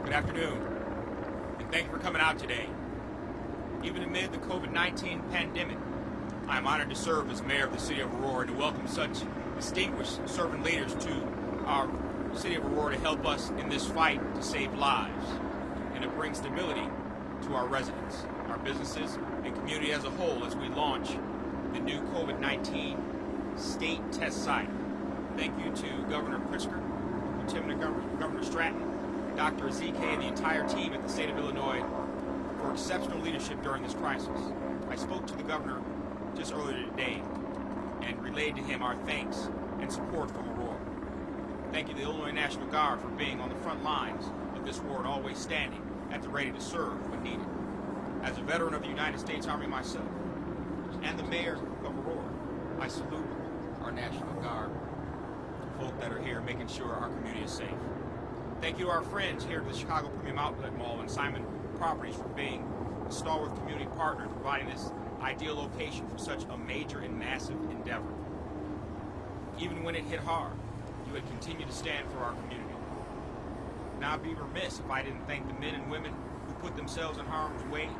Good afternoon, and thank you for coming out today. Even amid the COVID-19 pandemic, I am honored to serve as mayor of the city of Aurora and to welcome such distinguished servant leaders to our city of Aurora to help us in this fight to save lives and to bring stability to our residents, our businesses, and community as a whole as we launch the new COVID-19 state test site. Thank you to Governor Pritzker, Lieutenant Governor Stratton, Dr. Ezike, and the entire team at the state of Illinois for exceptional leadership during this crisis. I spoke to the governor just earlier today and relayed to him our thanks and support from Aurora. Thank you to the Illinois National Guard for being on the front lines of this war and always standing at the ready to serve when needed. As a veteran of the United States Army myself and the mayor of Aurora, I salute our National Guard, folk that are here making sure our community is safe. Thank you to our friends here at the Chicago Premium Outlet Mall and Simon Properties for being a stalwart community partner and providing this ideal location for such a major and massive endeavor. Even when it hit hard, you had continued to stand for our community. Now I'd be remiss if I didn't thank the men and women who put themselves in harm's way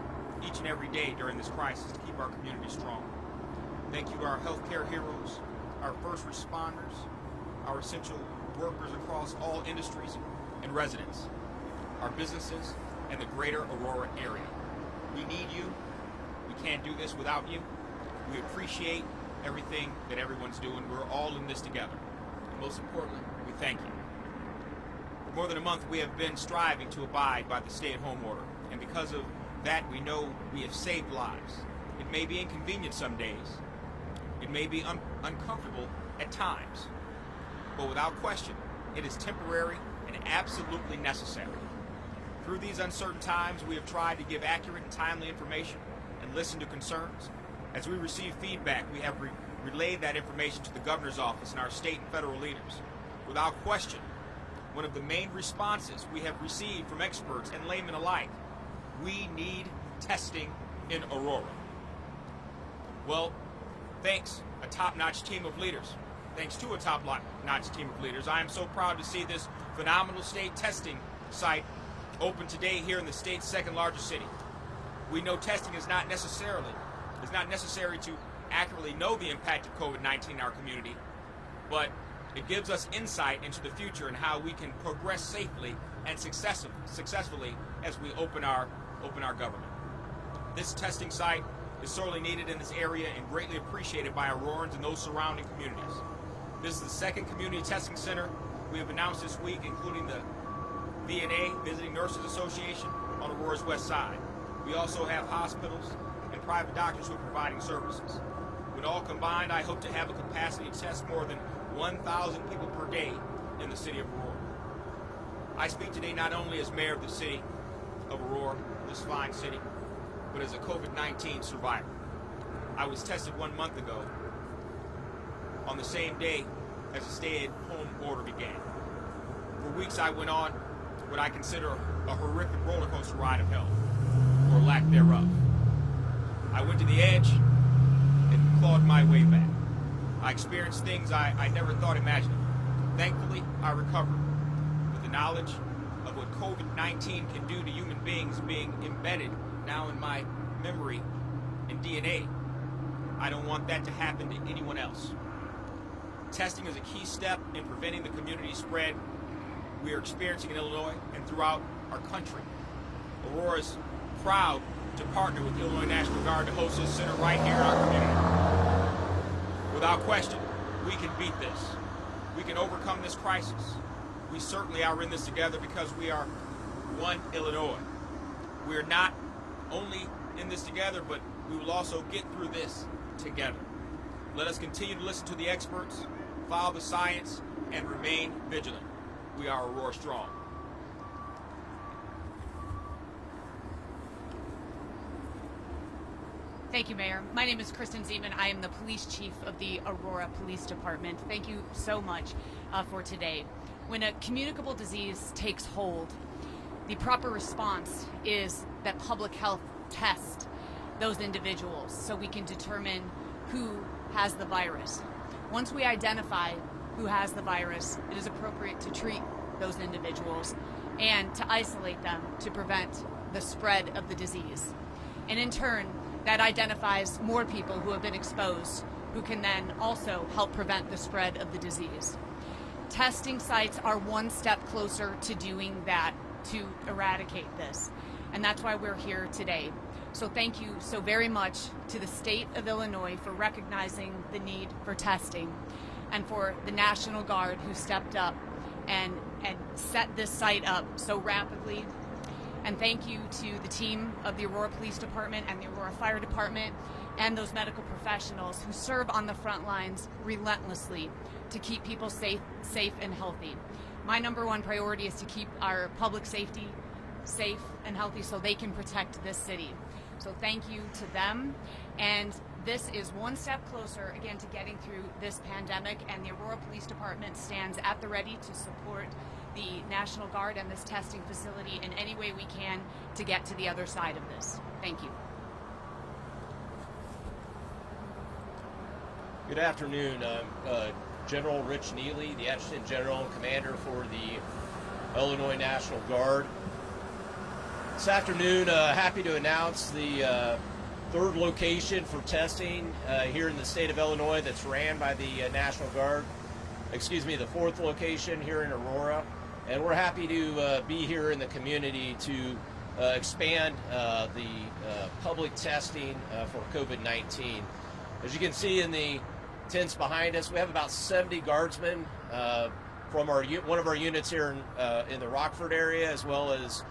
each and every day during this crisis to keep our community strong. Thank you to our healthcare heroes, our first responders, our essential workers across all industries and residents, our businesses, and the greater Aurora area. We need you. We can't do this without you. We appreciate everything that everyone's doing. We're all in this together. And most importantly, we thank you. For more than a month, we have been striving to abide by the stay-at-home order. And because of that, we know we have saved lives. It may be inconvenient some days. It may be uncomfortable at times. But without question, it is temporary and absolutely necessary. Through these uncertain times, we have tried to give accurate and timely information and listen to concerns. As we receive feedback, we have relayed that information to the governor's office and our state and federal leaders. Without question, one of the main responses we have received from experts and laymen alike, we need testing in Aurora. Well, thanks to a top-notch team of leaders, I am so proud to see this phenomenal state testing site open today here in the state's second largest city. We know testing is not necessary to accurately know the impact of COVID-19 in our community, but it gives us insight into the future and how we can progress safely and successfully as we open our government. This testing site is sorely needed in this area and greatly appreciated by Aurorans and those surrounding communities. This is the second community testing center we have announced this week, including the VNA, Visiting Nurses Association, on Aurora's west side. We also have hospitals and private doctors who are providing services. When all combined, I hope to have a capacity to test more than 1,000 people per day in the city of Aurora. I speak today not only as mayor of the city of Aurora, this fine city, but as a COVID-19 survivor. I was tested 1 month ago on the same day as the stay-at-home order began. For weeks I went on what I consider a horrific roller coaster ride of hell, or lack thereof. I went to the edge and clawed my way back. I experienced things I never thought imaginable. Thankfully, I recovered. With the knowledge of what COVID-19 can do to human beings being embedded now in my memory and DNA, I don't want that to happen to anyone else. Testing is a key step in preventing the community spread we are experiencing in Illinois and throughout our country. Aurora is proud to partner with the Illinois National Guard to host this center right here in our community. Without question, we can beat this. We can overcome this crisis. We certainly are in this together because we are one Illinois. We are not only in this together, but we will also get through this together. Let us continue to listen to the experts, follow the science, and remain vigilant. We are Aurora Strong. Thank you, Mayor. My name is Kristen Zeman. I am the police chief of the Aurora Police Department. Thank you so much for today. When a communicable disease takes hold, the proper response is that public health test those individuals so we can determine who has the virus. Once we identify who has the virus, it is appropriate to treat those individuals and to isolate them to prevent the spread of the disease. And in turn, that identifies more people who have been exposed, who can then also help prevent the spread of the disease. Testing sites are one step closer to doing that, to eradicate this. And that's why we're here today. So thank you so very much to the state of Illinois for recognizing the need for testing, and for the National Guard who stepped up and set this site up so rapidly. And thank you to the team of the Aurora Police Department and the Aurora Fire Department and those medical professionals who serve on the front lines relentlessly to keep people safe and healthy. My number one priority is to keep our public safety safe and healthy so they can protect this city. So thank you to them. And this is one step closer, again, to getting through this pandemic, and the Aurora Police Department stands at the ready to support the National Guard and this testing facility in any way we can to get to the other side of this. Thank you. Good afternoon. I'm General Rich Neely, the Adjutant General and Commander for the Illinois National Guard. This afternoon, happy to announce the third location for testing here in the state of Illinois that's ran by the National Guard. The fourth location here in Aurora. And we're happy to be here in the community to expand the public testing for COVID-19. As you can see in the tents behind us, we have about 70 guardsmen from one of our units here in the Rockford area, as well as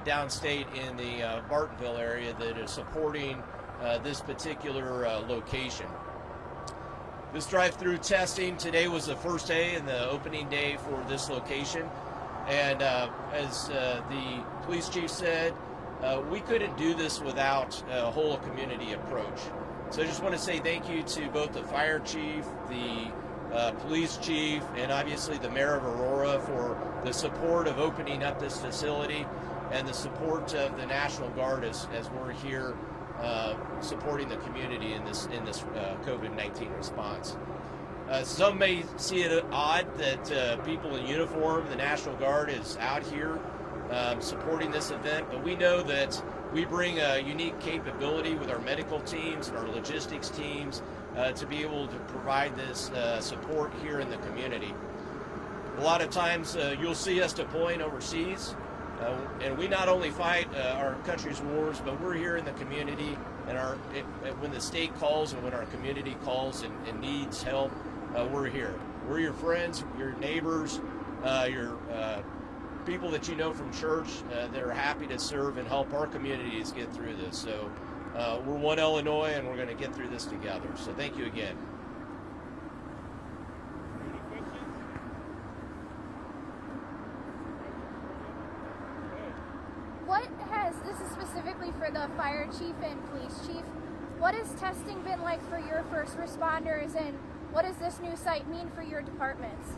downstate in the Bartonville area, that is supporting this particular location. This drive-through testing today was the first day and the opening day for this location. And as the police chief said, we couldn't do this without a whole community approach. So I just want to say thank you to both the fire chief, the police chief, and obviously the mayor of Aurora for the support of opening up this facility, and the support of the National Guard as we're here supporting the community in this COVID-19 response. Some may see it odd that people in uniform, the National Guard, is out here supporting this event, but we know that we bring a unique capability with our medical teams and our logistics teams to be able to provide this support here in the community. A lot of times you'll see us deploying overseas, and we not only fight our country's wars, but we're here in the community, and when the state calls and when our community calls and needs help, we're here. We're your friends, your neighbors, your people that you know from church that are happy to serve and help our communities get through this. So we're one Illinois, and we're going to get through this together. So thank you again. This is specifically for the fire chief and police chief. What has testing been like for your first responders, and what does this new site mean for your departments?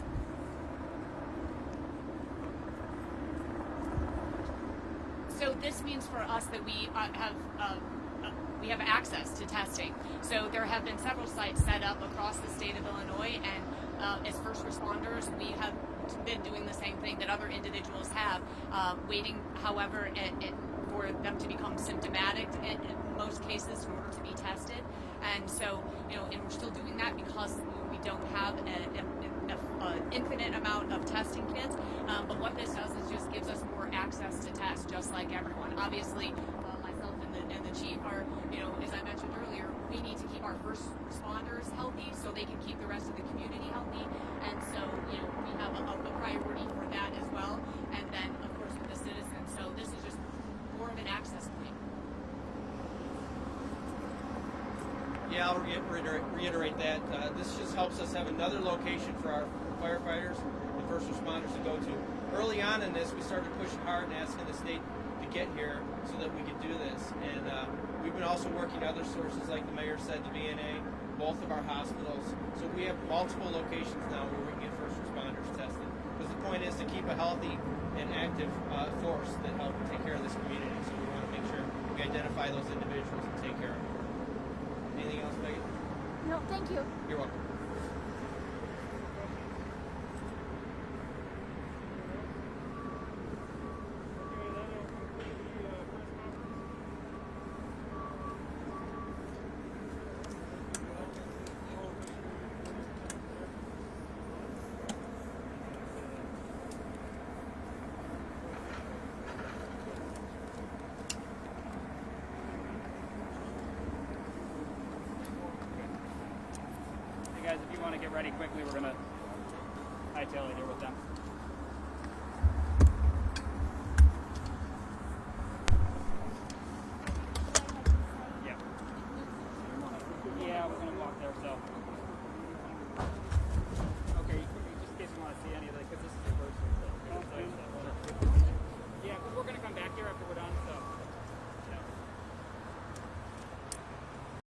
So this means for us that we have access to testing. So there have been several sites set up across the state of Illinois, and as first responders, we have been doing the same thing that other individuals have, waiting, however, for them to become symptomatic in most cases in order to be tested. And so, and we're still doing that because we don't have an infinite amount of testing kits. But what this does is just gives us more access to test, just like everyone. Obviously, myself and the chief are, as I mentioned earlier, we need to keep our first responders healthy so they can keep the rest of the community healthy. And so, we have a priority for that as well. And then, of course, with the citizens. So this is just more of an access point. Yeah, I'll reiterate that. This just helps us have another location for our firefighters and first responders to go to. Early on in this, we started pushing hard and asking the state to get here so that we could do this. And we've been also working other sources, like the mayor said, the VNA, both of our hospitals. So we have multiple locations now where we can get first responders tested. Because the point is to keep a healthy and active force that help take care of this community. So we want to make sure we identify those individuals and take care of them. Anything else, Megan? No, thank you. You're welcome. get ready quickly. We're going to hightail it here with them.